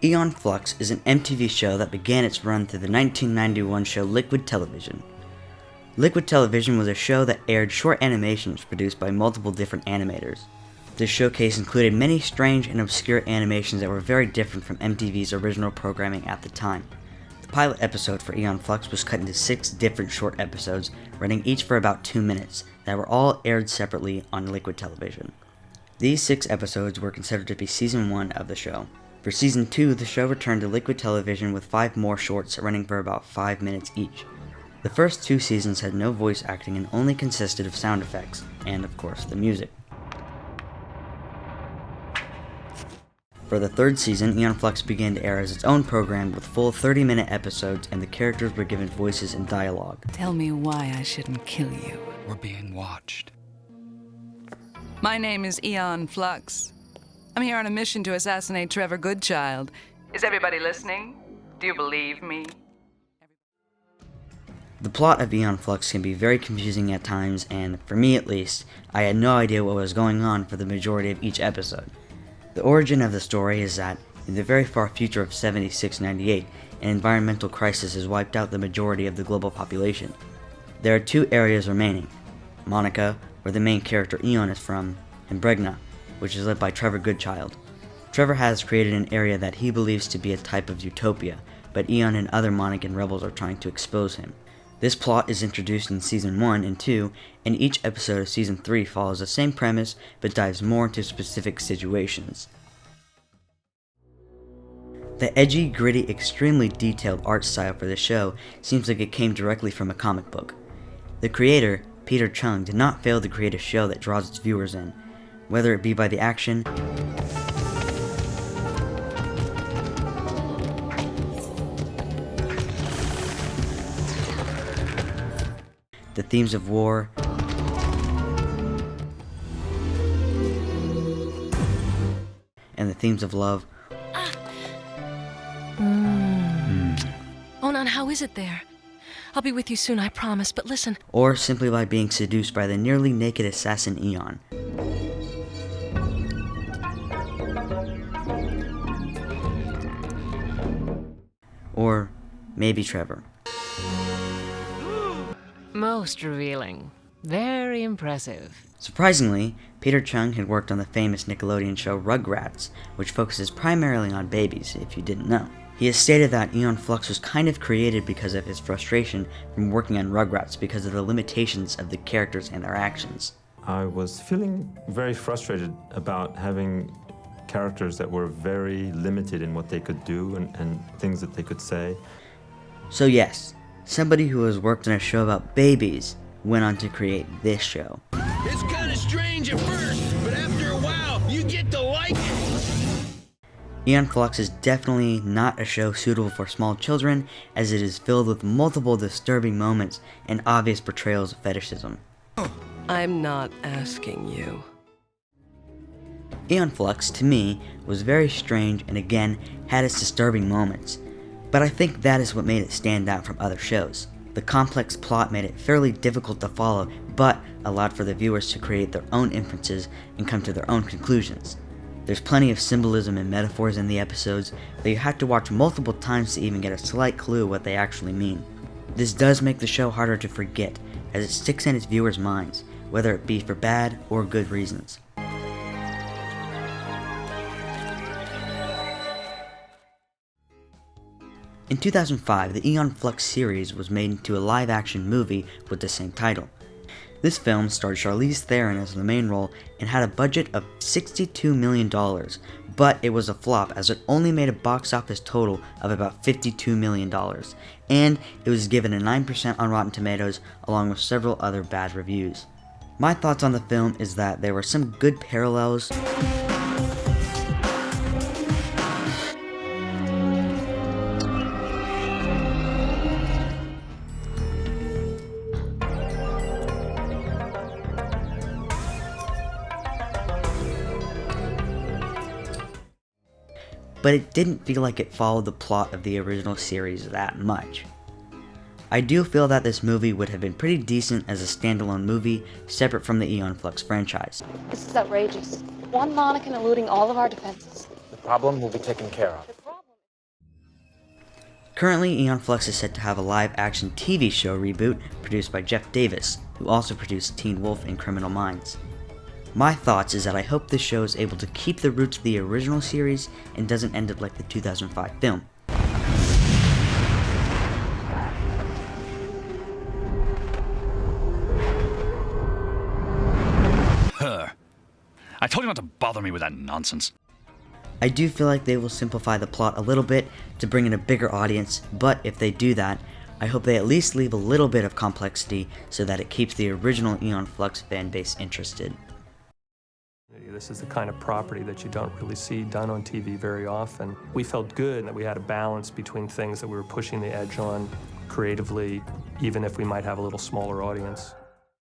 Aeon Flux is an MTV show that began its run through the 1991 show Liquid Television. Liquid Television was a show that aired short animations produced by multiple different animators. This showcase included many strange and obscure animations that were very different from MTV's original programming at the time. The pilot episode for Aeon Flux was cut into 6 different short episodes, running each for about 2 minutes, that were all aired separately on Liquid Television. These 6 episodes were considered to be Season 1 of the show. For Season 2, the show returned to Liquid Television with 5 more shorts running for about 5 minutes each. The first 2 seasons had no voice acting and only consisted of sound effects, and of course the music. For the 3rd season, Aeon Flux began to air as its own program with full 30-minute episodes, and the characters were given voices and dialogue. Tell me why I shouldn't kill you. We're being watched. My name is Aeon Flux. I'm here on a mission to assassinate Trevor Goodchild. Is everybody listening? Do you believe me? The plot of Aeon Flux can be very confusing at times, and for me at least, I had no idea what was going on for the majority of each episode. The origin of the story is that, in the very far future of 7698, an environmental crisis has wiped out the majority of the global population. There are 2 areas remaining: Monica, where the main character Aeon is from, and Bregna, which is led by Trevor Goodchild. Trevor has created an area that he believes to be a type of utopia, but Aeon and other Monican rebels are trying to expose him. This plot is introduced in Season 1 and 2, and each episode of Season 3 follows the same premise, but dives more into specific situations. The edgy, gritty, extremely detailed art style for the show seems like it came directly from a comic book. The creator, Peter Chung, did not fail to create a show that draws its viewers in, whether it be by the action, the themes of war, and the themes of love. Onan, how is it there? I'll be with you soon, I promise, but listen. Or simply by being seduced by the nearly naked assassin Aeon. Or maybe Trevor. Most revealing. Very impressive. Surprisingly, Peter Chung had worked on the famous Nickelodeon show Rugrats, which focuses primarily on babies, if you didn't know. He has stated that Aeon Flux was kind of created because of his frustration from working on Rugrats because of the limitations of the characters and their actions. I was feeling very frustrated about having characters that were very limited in what they could do and things that they could say. So yes, somebody who has worked on a show about babies went on to create this show. It's kind of strange at first, but after a while, you get to like it. Aeon Flux is definitely not a show suitable for small children, as it is filled with multiple disturbing moments and obvious portrayals of fetishism. I'm not asking you. Aeon Flux, to me, was very strange and again had its disturbing moments, but I think that is what made it stand out from other shows. The complex plot made it fairly difficult to follow, but allowed for the viewers to create their own inferences and come to their own conclusions. There's plenty of symbolism and metaphors in the episodes, but you have to watch multiple times to even get a slight clue what they actually mean. This does make the show harder to forget, as it sticks in its viewers' minds, whether it be for bad or good reasons. In 2005, the Aeon Flux series was made into a live-action movie with the same title. This film starred Charlize Theron as the main role and had a budget of $62 million, but it was a flop as it only made a box office total of about $52 million, and it was given a 9% on Rotten Tomatoes along with several other bad reviews. My thoughts on the film is that there were some good parallels, but it didn't feel like it followed the plot of the original series that much. I do feel that this movie would have been pretty decent as a standalone movie, separate from the Aeon Flux franchise. This is outrageous. One Monacan eluding all of our defenses. The problem will be taken care of. Currently, Aeon Flux is set to have a live-action TV show reboot produced by Jeff Davis, who also produced Teen Wolf and Criminal Minds. My thoughts is that I hope this show is able to keep the roots of the original series and doesn't end up like the 2005 film. I told you not to bother me with that nonsense. I do feel like they will simplify the plot a little bit to bring in a bigger audience, but if they do that, I hope they at least leave a little bit of complexity so that it keeps the original Aeon Flux fanbase interested. This is the kind of property that you don't really see done on TV very often. We felt good that we had a balance between things that we were pushing the edge on creatively, even if we might have a little smaller audience.